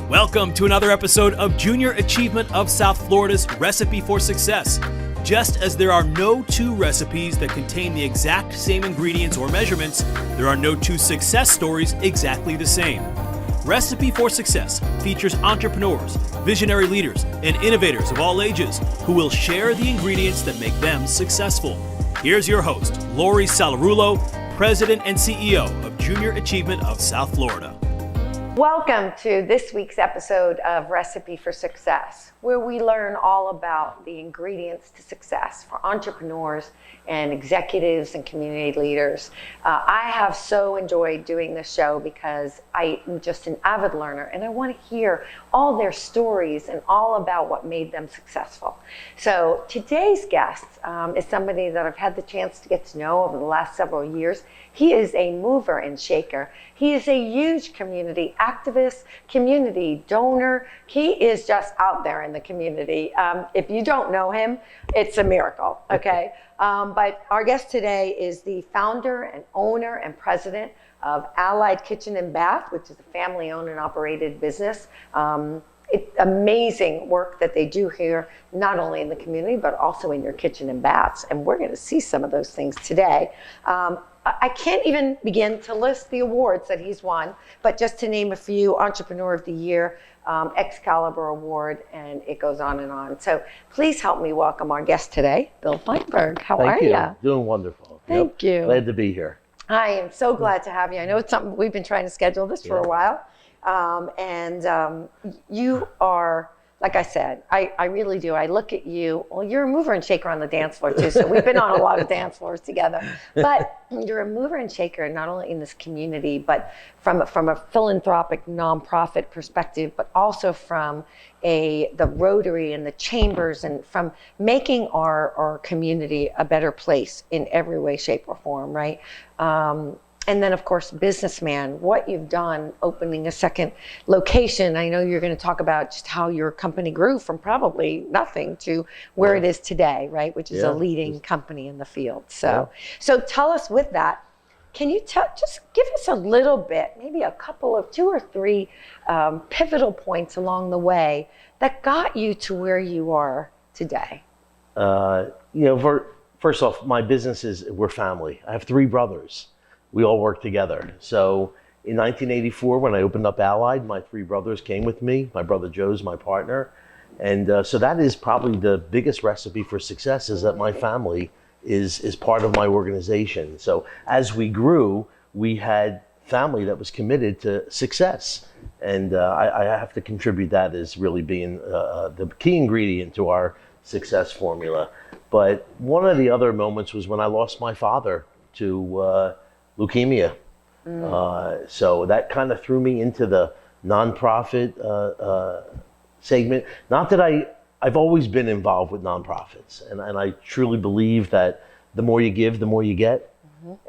Welcome to another episode of Junior Achievement of South Florida's Recipe for Success. Just as there are no two recipes that contain the exact same ingredients or measurements, there are no two success stories exactly the same. Recipe for Success features entrepreneurs, visionary leaders, and innovators of all ages who will share the ingredients that make them successful. Here's your host, Lori Salarulo, President and CEO of Junior Achievement of South Florida. Welcome to this week's episode of Recipe for Success, where we learn all about the ingredients to success for entrepreneurs and executives and community leaders. I have so enjoyed doing this show because I am just an avid learner and I want to hear all their stories and all about what made them successful. So today's guest is somebody that I've had the chance to get to know over the last several years. He is a mover and shaker. He is a huge community activist, community donor. He is just out there in the community. If you don't know him, it's a miracle, okay? But our guest today is the founder and owner and president of Allied Kitchen and Bath, which is a family-owned and operated business. It's amazing work that they do here, not only in the community, but also in your kitchen and baths. And we're gonna see some of those things today. I can't even begin to list the awards that he's won, but just to name a few: Entrepreneur of the Year, Excalibur Award, and it goes on and on. So please help me welcome our guest today, Bill Feinberg. How are you? Thank you. Doing wonderful. Thank you. Glad to be here. I am so glad to have you. I know it's something we've been trying to schedule this for a while. You are, like I said, I really do. I look at you, well, you're a mover and shaker on the dance floor too, so we've been on a lot of dance floors together. But you're a mover and shaker not only in this community, but from a philanthropic nonprofit perspective, but also from the Rotary and the chambers, and from making our community a better place in every way, shape, or form, right? And then, of course, businessman, what you've done opening a second location. I know you're going to talk about just how your company grew from probably nothing to where it is today, right? Which is a leading company in the field. So tell us with that, can you just give us a little bit, maybe a couple of 2 or 3 pivotal points along the way that got you to where you are today? First off, my we're family. I have 3 brothers. We all work together. So in 1984, when I opened up Allied, my 3 brothers came with me. My brother Joe's my partner. And so that is probably the biggest recipe for success, is that my family is part of my organization. So as we grew, we had family that was committed to success. And I have to contribute that as really being the key ingredient to our success formula. But one of the other moments was when I lost my father to leukemia. So that kind of threw me into the nonprofit segment. Not that I've always been involved with nonprofits, and I truly believe that the more you give, the more you get.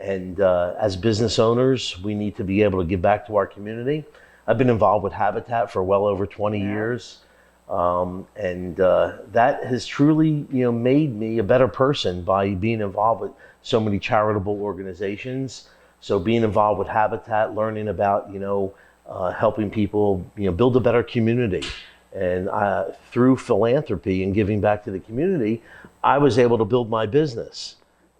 And as business owners, we need to be able to give back to our community. I've been involved with Habitat for well over 20 years. That has truly, made me a better person by being involved with so many charitable organizations. So being involved with Habitat, learning about, helping people, build a better community. And through philanthropy and giving back to the community, I was able to build my business.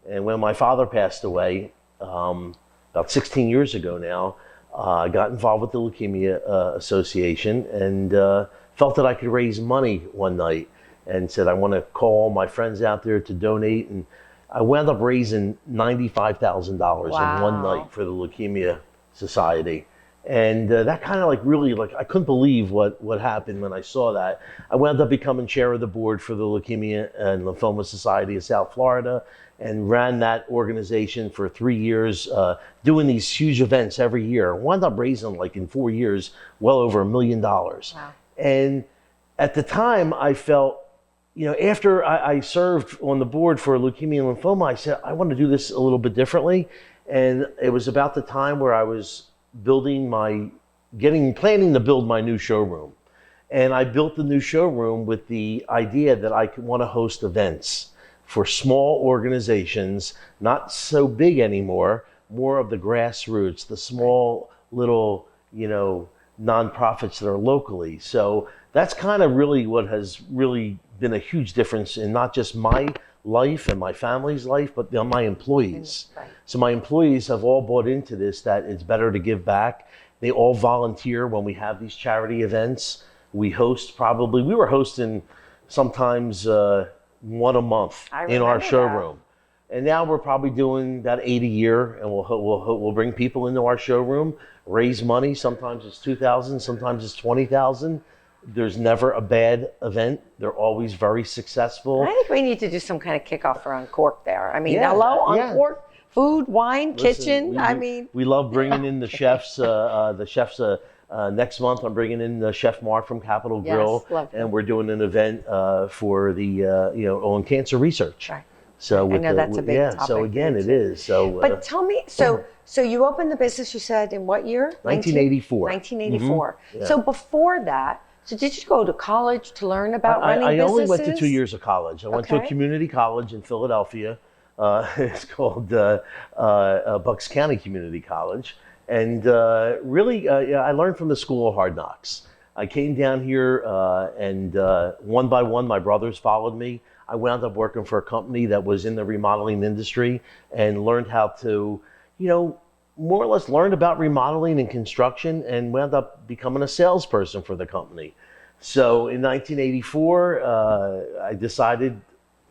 And when my father passed away, about 16 years ago now, I got involved with the Leukemia Association and felt that I could raise money one night and said, I want to call all my friends out there to donate. And I wound up raising $95,000 in one night for the Leukemia Society. And that kind of I couldn't believe what happened when I saw that. I wound up becoming chair of the board for the Leukemia and Lymphoma Society of South Florida, and ran that organization for 3 years, doing these huge events every year. Wound up raising, in 4 years, well over $1 million. Wow. And at the time, I felt, after I served on the board for leukemia and lymphoma, I said, I want to do this a little bit differently. And it was about the time where I was planning to build my new showroom. And I built the new showroom with the idea that I could want to host events for small organizations, not so big anymore, more of the grassroots, the small little, nonprofits that are locally. So that's kind of really what has really been a huge difference in not just my life and my family's life, but my employees. Right. So my employees have all bought into this, that it's better to give back. They all volunteer when we have these charity events. We were hosting sometimes one a month in our showroom. And now we're probably doing that 8 a year, and we'll bring people into our showroom, raise money. Sometimes it's $2,000, sometimes it's $20,000. There's never a bad event. They're always very successful. I think we need to do some kind of kickoff for Uncork there. I mean, hello, Uncork, food, wine, kitchen. We love bringing in the chefs. Next month, I'm bringing in Chef Mark from Capitol Grill, and we're doing an event for the on cancer research. Right. So I know that's a big topic. So again, it is. So, but tell me, so you opened the business, you said, in what year? 1984. 1984. Mm-hmm. Yeah. So before that, so did you go to college to learn about running businesses? I only went to 2 years of college. I went to a community college in Philadelphia. It's called Bucks County Community College. And really, I learned from the School of Hard Knocks. I came down here and one by one, my brothers followed me. I wound up working for a company that was in the remodeling industry and learned how to, more or less learned about remodeling and construction, and wound up becoming a salesperson for the company. So in 1984, I decided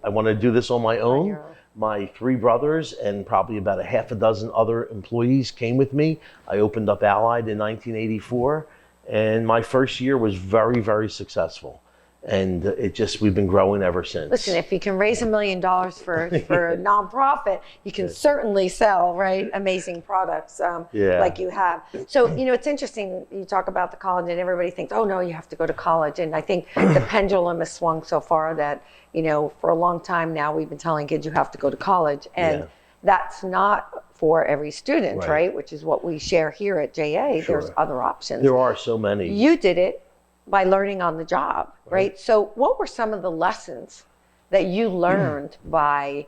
I wanted to do this on my own. My 3 brothers and probably about a half a dozen other employees came with me. I opened up Allied in 1984, and my first year was very, very successful. And we've been growing ever since. Listen, if you can raise $1 million for a nonprofit, you can certainly sell, right? Amazing products like you have. So, it's interesting, you talk about the college and everybody thinks, oh no, you have to go to college. And I think the pendulum has swung so far that, for a long time now, we've been telling kids you have to go to college. And that's not for every student, right? Which is what we share here at JA. Sure. There's other options. There are so many. You did it by learning on the job, right? So what were some of the lessons that you learned by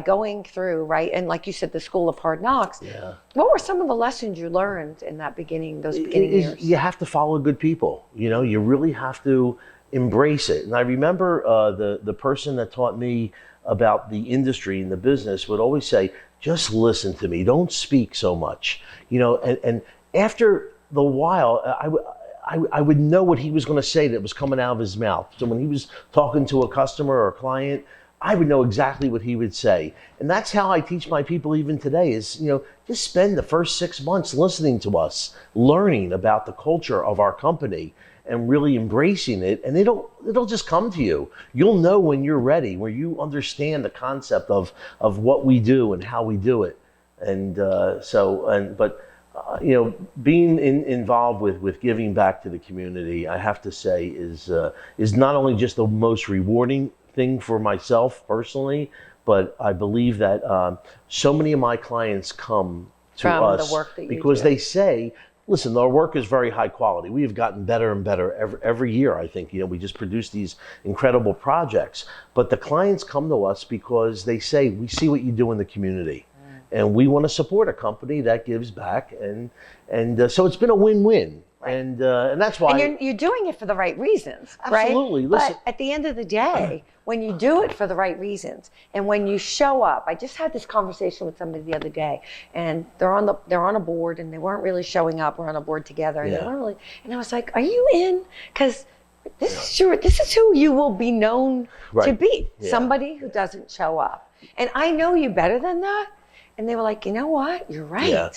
going through, right? And like you said, the School of Hard Knocks. Yeah. What were some of the lessons you learned in those beginning years? You have to follow good people. You really have to embrace it. And I remember the person that taught me about the industry and the business would always say, just listen to me. Don't speak so much. And after the while, I would know what he was going to say that was coming out of his mouth. So when he was talking to a customer or a client, I would know exactly what he would say. And that's how I teach my people even today is, just spend the first 6 months listening to us, learning about the culture of our company and really embracing it. And it'll just come to you. You'll know when you're ready, where you understand the concept of what we do and how we do it. And being involved with giving back to the community, I have to say, is not only just the most rewarding thing for myself personally, but I believe that so many of my clients come to us the work that because they say, listen, our work is very high quality. We have gotten better and better every year. I think, we just produce these incredible projects, but the clients come to us because they say, we see what you do in the community. And we want to support a company that gives back, and so it's been a win-win, right. and that's why. And you're doing it for the right reasons, absolutely. Right? Listen. But at the end of the day, when you do it for the right reasons, and when you show up, I just had this conversation with somebody the other day, and they're on a board, and they weren't really showing up. We're on a board together, and they weren't really. And I was like, "Are you in? Because this is who you will be known to be. Somebody who doesn't show up, and I know you better than that." And they were like, you know what? You're right. Yeah.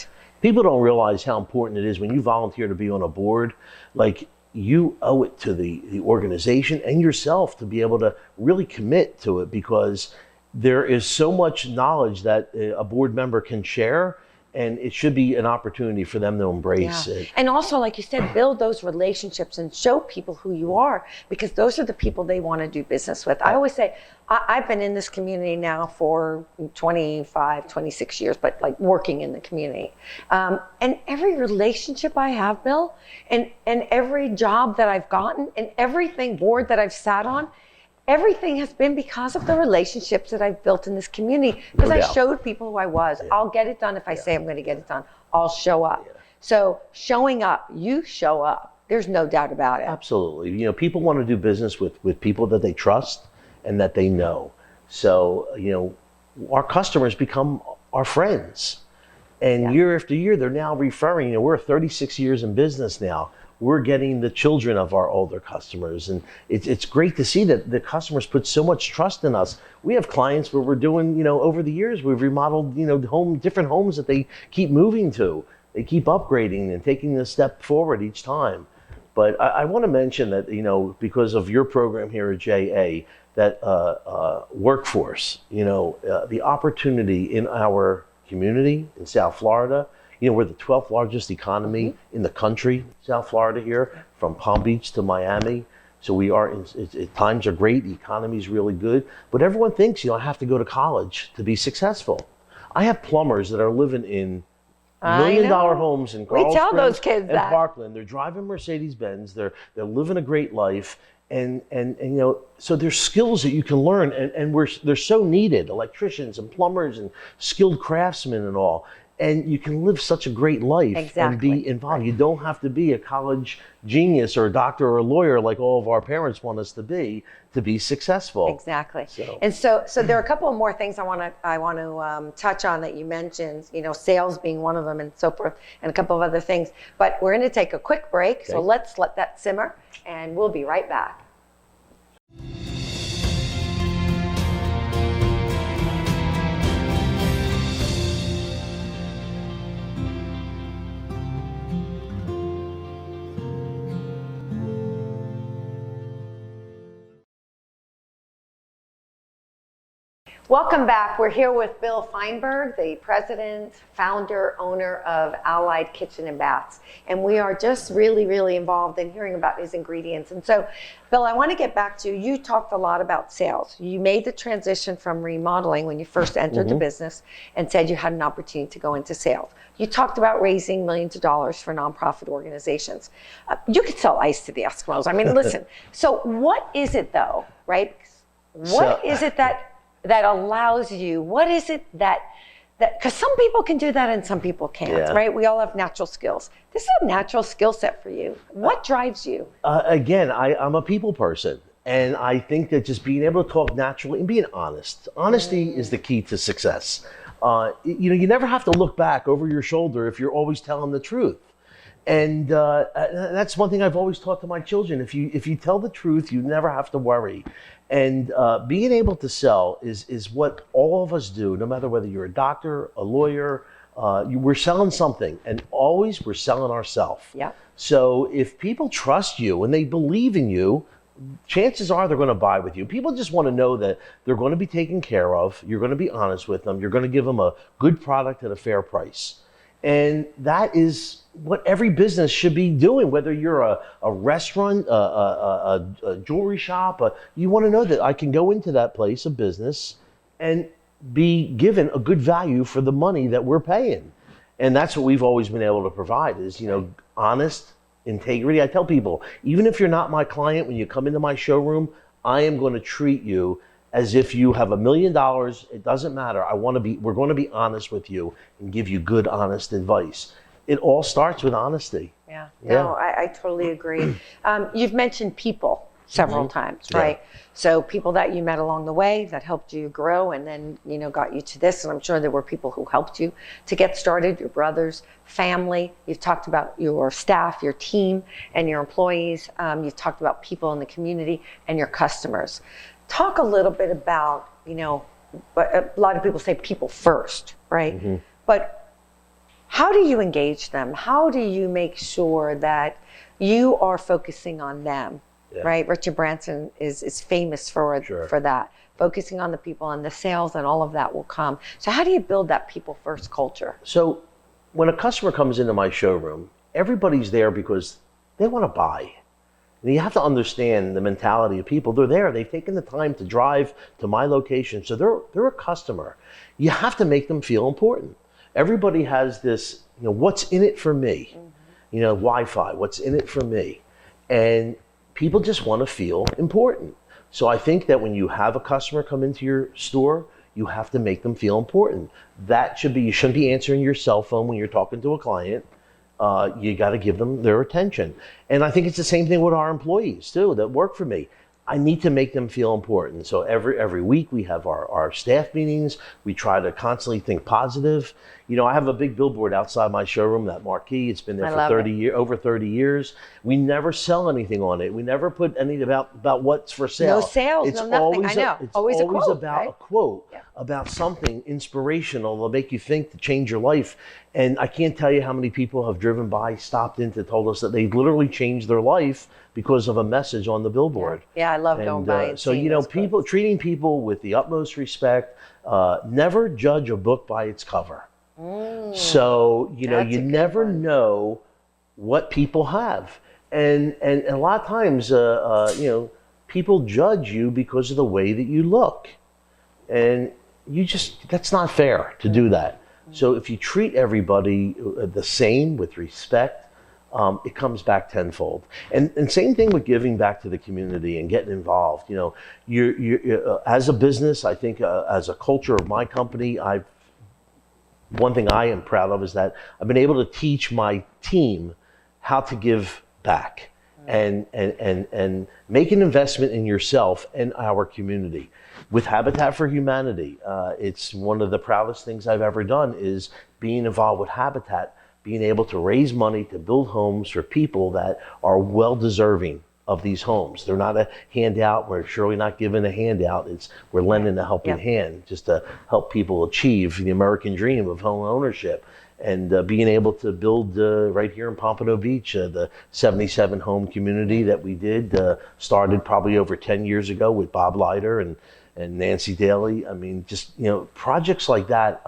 People don't realize how important it is when you volunteer to be on a board. Like, you owe it to the organization and yourself to be able to really commit to it, because there is so much knowledge that a board member can share, and it should be an opportunity for them to embrace it. And also, like you said, build those relationships and show people who you are, because those are the people they want to do business with. I always say, I've been in this community now for 25, 26 years, but like working in the community. And every relationship I have, Bill, and every job that I've gotten, and everything board that I've sat on, everything has been because of the relationships that I've built in this community, because I showed people who I was. I'll get it done if I say I'm going to get it done. I'll show up. So showing up, you show up. There's no doubt about it. Absolutely. You know, people want to do business with people that they trust and that they know. So, you know, our customers become our friends. And year after year, they're now referring, you know, we're 36 years in business now. We're getting the children of our older customers. And it's great to see that the customers put so much trust in us. We have clients where we're doing, you know, over the years, we've remodeled, you know, different homes that they keep moving to. They keep upgrading and taking a step forward each time. But I want to mention that, you know, because of your program here at JA, that workforce, you know, the opportunity in our community in South Florida, you know, we're the 12th largest economy in the country, South Florida here, from Palm Beach to Miami. So we are, times are great, the economy is really good, but everyone thinks, you know, I have to go to college to be successful. I have plumbers that are living in $1 million homes in Coral tell Springs those kids and that. Parkland. They're driving Mercedes-Benz. They're living a great life, and you know, so there's skills that you can learn, and they're so needed. Electricians and plumbers and skilled craftsmen and all. And you can live such a great life and be involved. Right. You don't have to be a college genius or a doctor or a lawyer like all of our parents want us to be successful. Exactly. And so there are a couple of more things I want to touch on that you mentioned. You know, sales being one of them, and so forth, and a couple of other things. But we're going to take a quick break, okay. So let's let that simmer, and we'll be right back. Welcome back. We're here with Bill Feinberg, the president, founder, owner of Allied Kitchen and Baths. And we are just really, really involved in hearing about his ingredients. And so, Bill, I want to get back to, you talked a lot about sales. You made the transition from remodeling when you first entered the business and said you had an opportunity to go into sales. You talked about raising millions of dollars for nonprofit organizations. You could sell ice to the Eskimos. I mean, listen. So what is it though, right? What is it that allows you, what is it that because some people can do that and some people can't, right? We all have natural skills. This is a natural skill set for you. What drives you? Again, I'm a people person. And I think that just being able to talk naturally and being honest. Honesty is the key to success. You know, you never have to look back over your shoulder if you're always telling the truth. And that's one thing I've always taught to my children. If you tell the truth, you never have to worry. And being able to sell is what all of us do, no matter whether you're a doctor, a lawyer, we're selling something, and always we're selling ourselves. Yeah. So if people trust you and they believe in you, chances are they're going to buy with you. People just want to know that they're going to be taken care of. You're going to be honest with them. You're going to give them a good product at a fair price. And that is what every business should be doing, whether you're a restaurant, a jewelry shop. You want to know that I can go into that place of business and be given a good value for the money that we're paying. And that's what we've always been able to provide is, you know, honest integrity. I tell people, even if you're not my client, when you come into my showroom, I am going to treat you as if you have $1 million. It doesn't matter. We're going to be honest with you and give you good, honest advice. It all starts with honesty. Yeah. No, I totally agree. You've mentioned people several times, right? Yeah. So people that you met along the way that helped you grow and then, you know, got you to this. And I'm sure there were people who helped you to get started, your brothers, family. You've talked about your staff, your team, and your employees. You've talked about people in the community and your customers. Talk a little bit about, you know, a lot of people say people first, right? But how do you engage them? How do you make sure that you are focusing on them, right? Richard Branson is famous for that, focusing on the people, and the sales and all of that will come. So how do you build that people first culture? So when a customer comes into my showroom, everybody's there because they want to buy. And you have to understand the mentality of people. They're there. They've taken the time to drive to my location. So they're a customer. You have to make them feel important. Everybody has this, you know, what's in it for me? You know, Wi-Fi, what's in it for me? And people just want to feel important. So I think that when you have a customer come into your store, you have to make them feel important. You shouldn't be answering your cell phone when you're talking to a client. you got to give them their attention. And I think it's the same thing with our employees too that work for me. I need to make them feel important. So every week we have our staff meetings. We try to constantly think positive. You know, I have a big billboard outside my showroom, that marquee. It's been there for over 30 years. We never sell anything on it. We never put anything about what's for sale. No sales, it's no nothing. Always I know. It's always a quote, about right? a quote, about something inspirational that'll make you think, to change your life. And I can't tell you how many people have driven by, stopped in, to told us that they literally changed their life because of a message on the billboard. Yeah, I love going by and so seeing you know, those treating people with the utmost respect. Never judge a book by its cover. So you know, you never know what people have, and a lot of times, you know, people judge you because of the way that you look, and that's not fair to do that. So if you treat everybody the same, with respect, it comes back tenfold. And same thing with giving back to the community and getting involved. You know, you as a business, I think as a culture of my company, one thing I am proud of is that I've been able to teach my team how to give back and make an investment in yourself and our community. With Habitat for Humanity, it's one of the proudest things I've ever done is being involved with Habitat, being able to raise money to build homes for people that are well deserving of these homes. They're not a handout. We're surely not giving a handout. We're lending a helping hand just to help people achieve the American dream of home ownership. And being able to build right here in Pompano Beach, the 77 home community that we did, started probably over 10 years ago with Bob Leiter and Nancy Daly. I mean, just, you know, projects like that.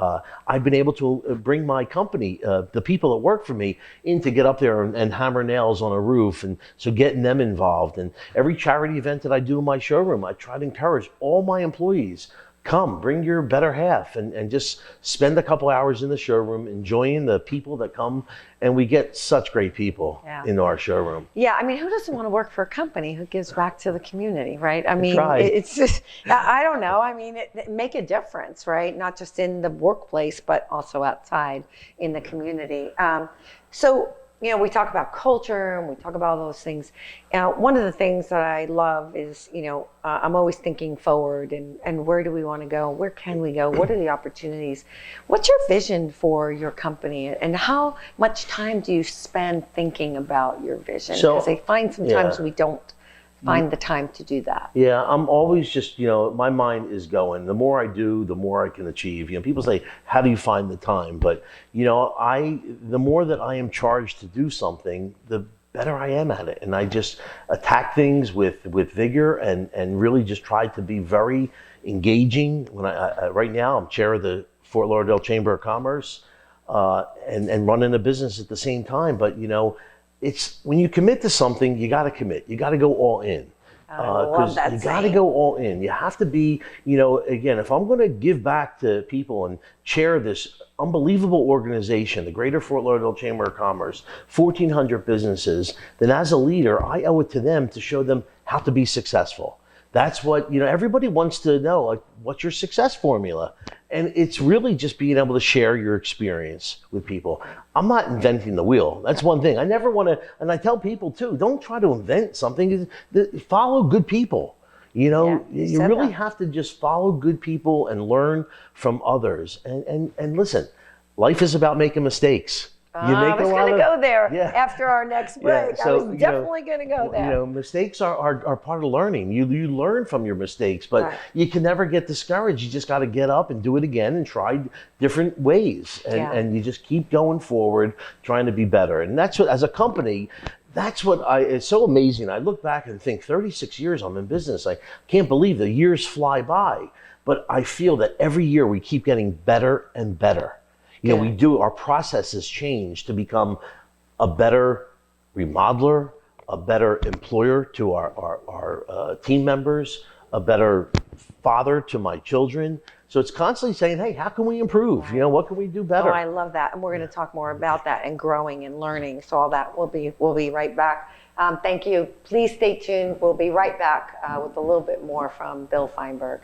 I've been able to bring my company, the people that work for me, in to get up there and hammer nails on a roof. And so getting them involved. And every charity event that I do in my showroom, I try to encourage all my employees, come, bring your better half, and just spend a couple hours in the showroom enjoying the people that come. And we get such great people in our showroom. Yeah, I mean, who doesn't want to work for a company who gives back to the community, right? I mean, it's just, I don't know. I mean, it make a difference, right? Not just in the workplace, but also outside in the community. So, you know, we talk about culture and we talk about all those things. One of the things that I love is, you know, I'm always thinking forward and where do we want to go? Where can we go? What are the opportunities? What's your vision for your company? And how much time do you spend thinking about your vision? Because I find sometimes we don't find the time to do that. Yeah, I'm always just, you know, my mind is going. The more I do, the more I can achieve. You know, people say, how do you find the time? But, you know, the more that I am charged to do something, the better I am at it. And I just attack things with vigor and really just try to be very engaging. When right now, I'm chair of the Fort Lauderdale Chamber of Commerce and running a business at the same time. But, you know, it's when you commit to something, you got to commit. You got to go all in. Because you got to go all in. You have to be, you know, again, if I'm going to give back to people and chair this unbelievable organization, the Greater Fort Lauderdale Chamber of Commerce, 1,400 businesses, then as a leader, I owe it to them to show them how to be successful. That's what, you know, everybody wants to know, like, what's your success formula? And it's really just being able to share your experience with people. I'm not inventing the wheel. That's one thing. I never want to, and I tell people too, don't try to invent something. Follow good people. You know, you really have to just follow good people and learn from others. And listen, life is about making mistakes. I was going to go there after our next break. So, I was definitely going to go there. You know, mistakes are part of learning. You learn from your mistakes, but you can never get discouraged. You just got to get up and do it again and try different ways. And you just keep going forward, trying to be better. And that's what, as a company, that's what it's so amazing. I look back and think 36 years I'm in business. I can't believe the years fly by, but I feel that every year we keep getting better and better. You know, our processes change to become a better remodeler, a better employer to our team members, a better father to my children. So it's constantly saying, hey, how can we improve? You know, what can we do better? Oh, I love that. And we're going to talk more about that and growing and learning. So all that, we'll be right back. Thank you. Please stay tuned. We'll be right back with a little bit more from Bill Feinberg.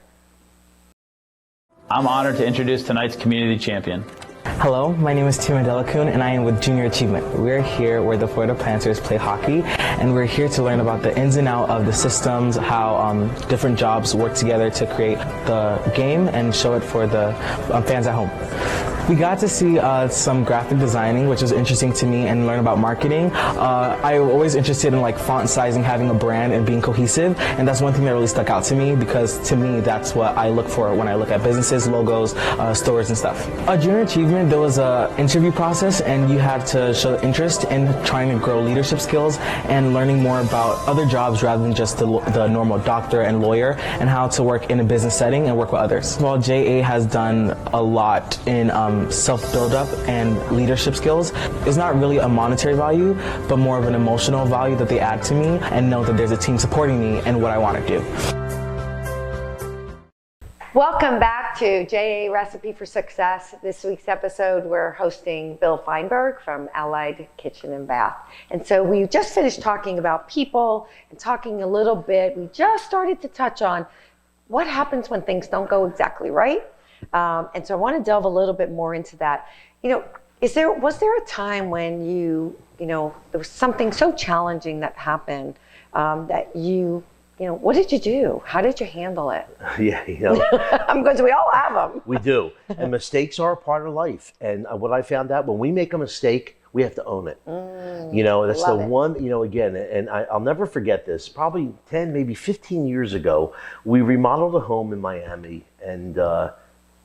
I'm honored to introduce tonight's community champion. Hello, my name is Tim Delacune and I am with Junior Achievement. We're here where the Florida Panthers play hockey, and we're here to learn about the ins and outs of the systems, how different jobs work together to create the game and show it for the fans at home. We got to see some graphic designing, which was interesting to me, and learn about marketing. I'm always interested in like font sizing, having a brand, and being cohesive, and that's one thing that really stuck out to me, because to me that's what I look for when I look at businesses, logos, stores, and stuff. Junior Achievement, there was an interview process, and you had to show interest in trying to grow leadership skills and learning more about other jobs rather than just the normal doctor and lawyer, and how to work in a business setting and work with others. While JA has done a lot in self-build-up and leadership skills, it's not really a monetary value, but more of an emotional value that they add to me, and know that there's a team supporting me and what I want to do. Welcome back to JA Recipe for Success. This week's episode, we're hosting Bill Feinberg from Allied Kitchen and Bath. And so we just finished talking about people and talking a little bit. We just started to touch on what happens when things don't go exactly right. And so I want to delve a little bit more into that. Was there a time when there was something so challenging that happened that what did you do? How did you handle it? Yeah, Because we all have them. we do. And mistakes are a part of life. And what I found out, when we make a mistake, we have to own it. That's the one, again, and I'll never forget this. Probably 10, maybe 15 years ago, we remodeled a home in Miami, and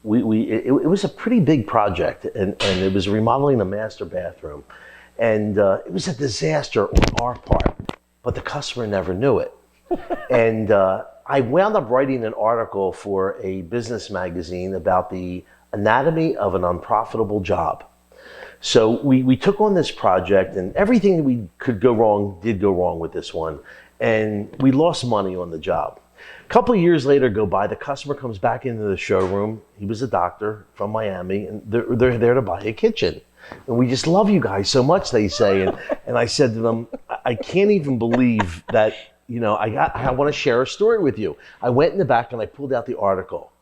it was a pretty big project, and it was remodeling a master bathroom. And it was a disaster on our part, but the customer never knew it. And I wound up writing an article for a business magazine about the anatomy of an unprofitable job. So we took on this project, and everything we could go wrong did go wrong with this one. And we lost money on the job. A couple of years later go by, the customer comes back into the showroom. He was a doctor from Miami, and they're there to buy a kitchen. And we just love you guys so much, they say. And I said to them, I can't even believe that, I want to share a story with you. I went in the back and I pulled out the article.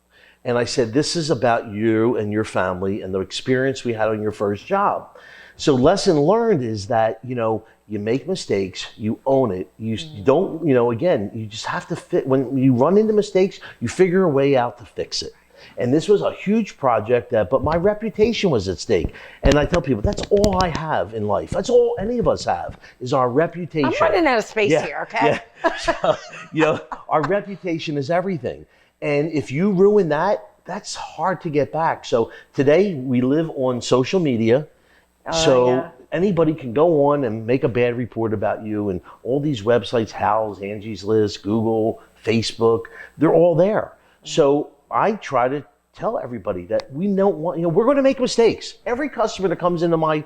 And I said, this is about you and your family and the experience we had on your first job. So lesson learned is that, you make mistakes, you own it. You don't, again, you just have to when you run into mistakes, you figure a way out to fix it. And this was a huge project, but my reputation was at stake. And I tell people, that's all I have in life. That's all any of us have, is our reputation. I'm running out of space here, okay? Yeah. So, our reputation is everything. And if you ruin that, that's hard to get back. So today we live on social media. Anybody can go on and make a bad report about you, and all these websites, Hal's, Angie's List, Google, Facebook, they're all there. So I try to tell everybody that we don't want, we're going to make mistakes. Every customer that comes into my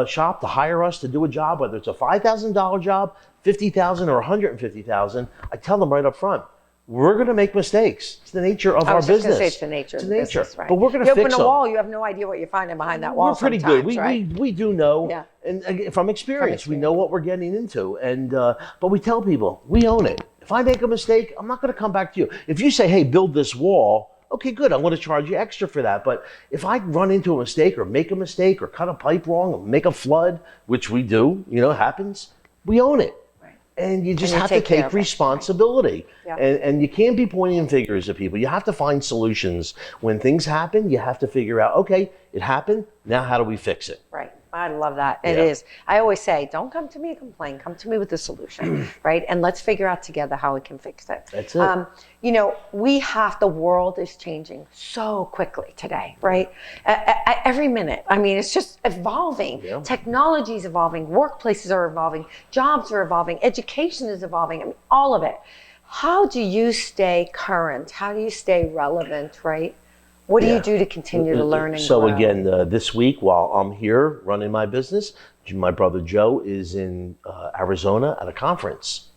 shop to hire us to do a job, whether it's a $5,000 job, $50,000 or $150,000, I tell them right up front, we're going to make mistakes. It's the nature of our business. I was just going to say it's the nature of the business, right? But we're going to fix them. You open a wall, you have no idea what you're finding behind that wall. We're pretty good. Right? We do know, yeah. And from experience, we know what we're getting into. And but we tell people, we own it. If I make a mistake, I'm not going to come back to you. If you say, hey, build this wall, okay, good, I'm going to charge you extra for that. But if I run into a mistake or make a mistake or cut a pipe wrong or make a flood, which we do, happens, we own it. And you just have to take responsibility. Yeah. And you can't be pointing fingers at people. You have to find solutions. When things happen, you have to figure out, okay, it happened, now how do we fix it? Right. I love that. It is. I always say, don't come to me and complain. Come to me with a solution, right? And let's figure out together how we can fix it. That's it. The world is changing so quickly today, right? Every minute. I mean, it's just evolving. Yeah. Technology is evolving. Workplaces are evolving. Jobs are evolving. Education is evolving. I mean, all of it. How do you stay current? How do you stay relevant, right? What do you do to continue to learn and grow? So again, this week while I'm here running my business, my brother Joe is in Arizona at a conference.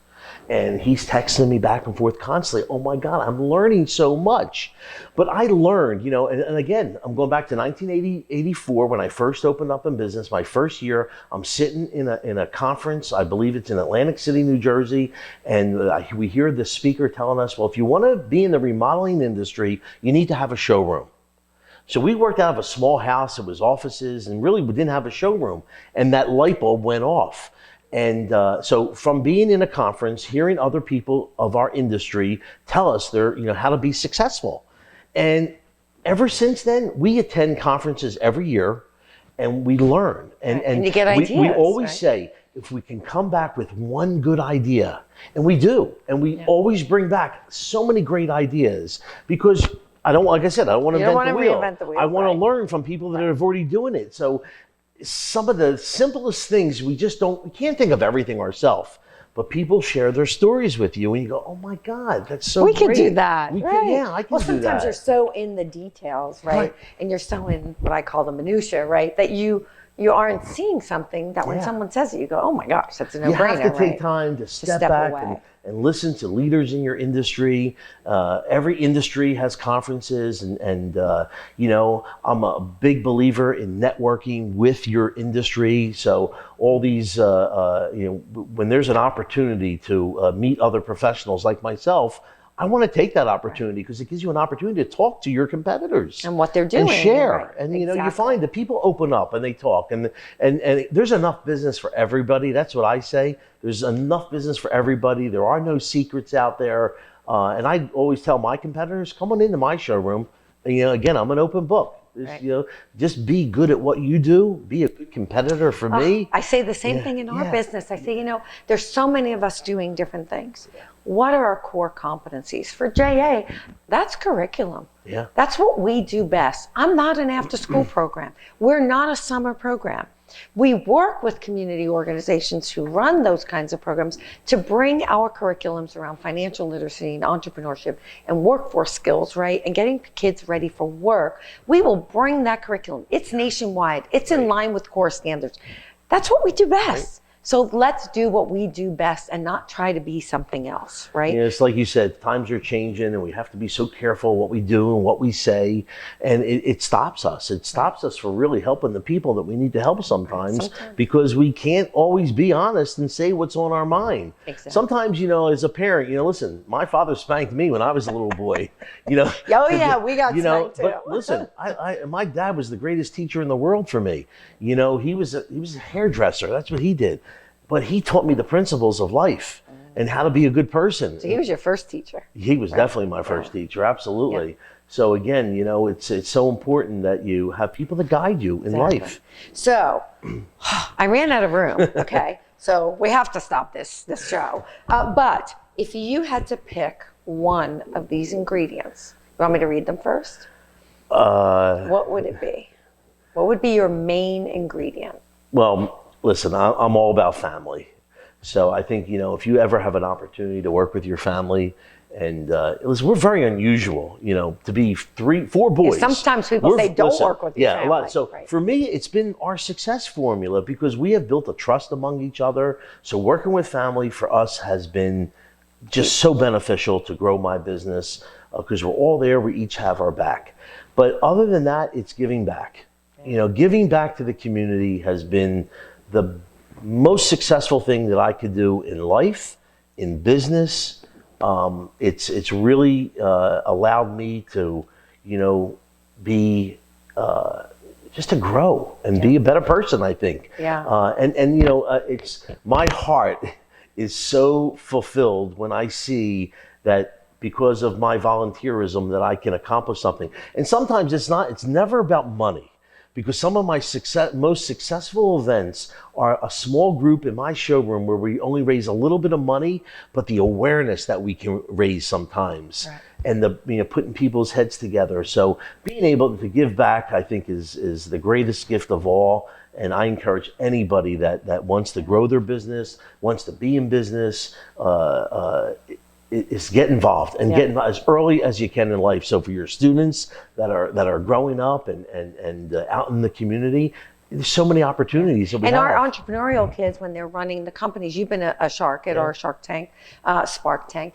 And he's texting me back and forth constantly. Oh my God, I'm learning so much. But I learned, and again, I'm going back to 1984 when I first opened up in business. My first year, I'm sitting in a conference. I believe it's in Atlantic City, New Jersey. And we hear the speaker telling us, well, if you want to be in the remodeling industry, you need to have a showroom. So we worked out of a small house. It was offices, and really we didn't have a showroom. And that light bulb went off. And so from being in a conference, hearing other people of our industry tell us how to be successful. And ever since then, we attend conferences every year and we learn. And you get ideas. We always say, if we can come back with one good idea, and we do, and we always bring back so many great ideas, because like I said, I don't want to reinvent the wheel. I want to learn from people that are already doing it. So some of the simplest things, we can't think of everything ourselves. But people share their stories with you, and you go, "Oh my God, that's so great." We could do that. I can Well, do that. sometimes you're so in the details, right? And you're so in what I call the minutia, right? That you aren't seeing something that when someone says it, you go, "Oh my gosh, that's a no-brainer." You have to take time to step back and listen to leaders in your industry. Every industry has conferences, and I'm a big believer in networking with your industry. So all these, when there's an opportunity to meet other professionals like myself, I want to take that opportunity because it gives you an opportunity to talk to your competitors and what they're doing, and share. Right. And you find that people open up and they talk, and there's enough business for everybody. That's what I say. There's enough business for everybody. There are no secrets out there. And I always tell my competitors, come on into my showroom. And, again, I'm an open book. Just be good at what you do. Be a good competitor for me. I say the same thing in our business. I say, there's so many of us doing different things. What are our core competencies? For JA, that's curriculum. Yeah. That's what we do best. I'm not an after-school program. We're not a summer program. We work with community organizations who run those kinds of programs to bring our curriculums around financial literacy and entrepreneurship and workforce skills, right? And getting kids ready for work. We will bring that curriculum. It's nationwide. It's in line with core standards. That's what we do best. So let's do what we do best and not try to be something else, right? It's like you said, times are changing and we have to be so careful what we do and what we say. And it stops us. It stops us from really helping the people that we need to help sometimes. Because we can't always be honest and say what's on our mind. Exactly. Sometimes, as a parent, listen, my father spanked me when I was a little boy, we got spanked too. But listen, my dad was the greatest teacher in the world for me. He was a hairdresser. That's what he did. But he taught me the principles of life and how to be a good person. So he was your first teacher. He was definitely my first teacher, absolutely. Yeah. So again, it's so important that you have people to guide you in life. So I ran out of room, okay? So we have to stop this show. But if you had to pick one of these ingredients, you want me to read them first? What would it be? What would be your main ingredient? Well, listen, I'm all about family. So I think, if you ever have an opportunity to work with your family, and listen, we're very unusual, to be 4 boys. Yeah, sometimes people say don't work with your family. Yeah, a lot. So for me, it's been our success formula because we have built a trust among each other. So working with family for us has been just so beneficial to grow my business because we're all there. We each have our back. But other than that, it's giving back. Giving back to the community has been the most successful thing that I could do in life, in business. It's really allowed me to, be just to grow and be a better person, I think. Yeah. It's my heart is so fulfilled when I see that because of my volunteerism that I can accomplish something. And sometimes it's never about money. Because some of my most successful events are a small group in my showroom where we only raise a little bit of money, but the awareness that we can raise sometimes, and the putting people's heads together. So being able to give back, I think, is the greatest gift of all. And I encourage anybody that wants to grow their business, wants to be in business, is get involved and get involved as early as you can in life. So for your students that are growing up and out in the community, there's so many opportunities that we have. Our entrepreneurial kids, when they're running the companies, you've been a shark at our Shark Tank, Spark Tank.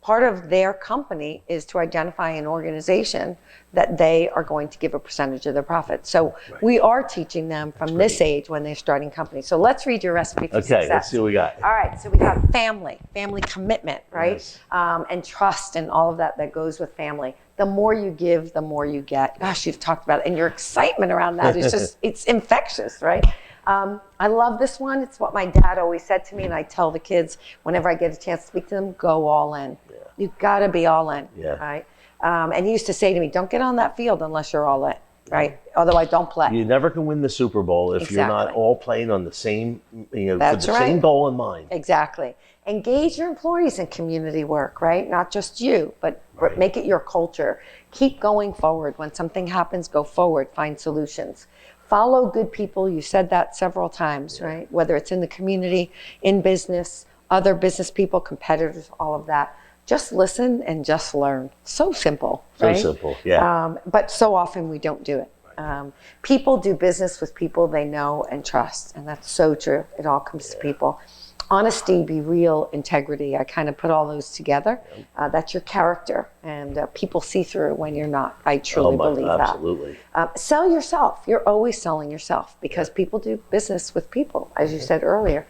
Part of their company is to identify an organization that they are going to give a percentage of their profit. So we are teaching them from this age when they're starting companies. So let's read your recipe for success. Okay, let's see what we got. All right, so we have family commitment, right? Yes. And trust and all of that goes with family. the more you give, the more you get. Gosh, you've talked about it. And your excitement around that is just, it's infectious, right? I love this one. It's what my dad always said to me, and I tell the kids whenever I get a chance to speak to them, go all in. Yeah. You've got to be all in, right? And he used to say to me, don't get on that field unless you're all in, right? Otherwise, don't play. You never can win the Super Bowl if you're not all playing on the same, That's for the same goal in mind. Exactly. Engage your employees in community work, right? Not just you, but make it your culture. Keep going forward. When something happens, go forward, find solutions. Follow good people. You said that several times, right? Whether it's in the community, in business, other business people, competitors, all of that. Just listen and just learn. So simple, right? So simple, yeah. But so often we don't do it. People do business with people they know and trust, and that's so true. It all comes to people. Honesty, be real, integrity. I kind of put all those together. That's your character, and people see through it when you're not. I truly believe that. Absolutely. Sell yourself. You're always selling yourself because people do business with people, as you said earlier.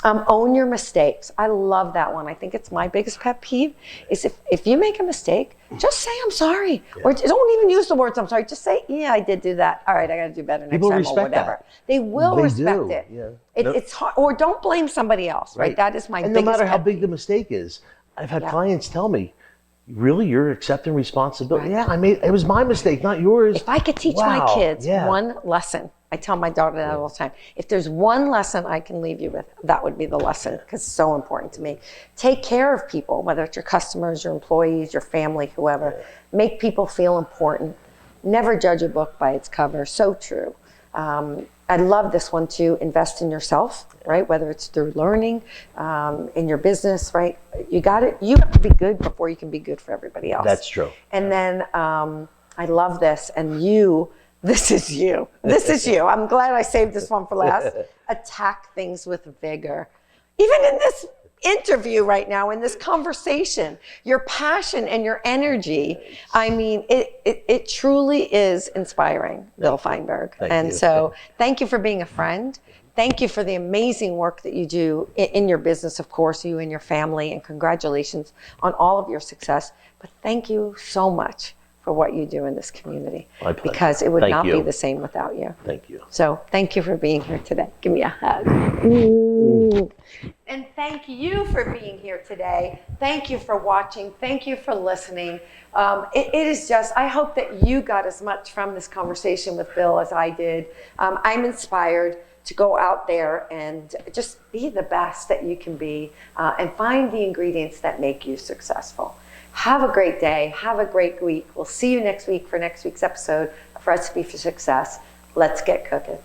Own your mistakes. I love that one. I think it's my biggest pet peeve is if you make a mistake, just say I'm sorry. Or don't even use the words I'm sorry. Just say, yeah, I did do that. All right, I got to do better next time or whatever. That. They will respect do. it. Yeah. It's hard. Or don't blame somebody else, right? That is my biggest no matter how pet big peeve. the mistake is, I've had clients tell me, really, you're accepting responsibility? Right. Yeah, it was my mistake, not yours. If I could teach my kids one lesson, I tell my daughter that all the time. If there's one lesson I can leave you with, that would be the lesson, because it's so important to me. Take care of people, whether it's your customers, your employees, your family, whoever. Make people feel important. Never judge a book by its cover. So true. I love this one too. Invest in yourself, right? Whether it's through learning, in your business, right? You have to be good before you can be good for everybody else. That's true. And then I love this. And this is you. This is you. I'm glad I saved this one for last. Attack things with vigor. Even in this interview right now, in this conversation, your passion and your energy, I mean, it truly is inspiring, Bill Feinberg. So thank you for being a friend. Thank you for the amazing work that you do in your business, of course, you and your family, and congratulations on all of your success. But thank you so much for what you do in this community, because it would not be the same without you. Thank you. So thank you for being here today. Give me a hug. Ooh. And thank you for being here today. Thank you for watching. Thank you for listening. It is just, I hope that you got as much from this conversation with Bill as I did. I'm inspired to go out there and just be the best that you can be, and find the ingredients that make you successful. Have a great day. Have a great week. We'll see you next week for next week's episode of Recipe for Success. Let's get cooking.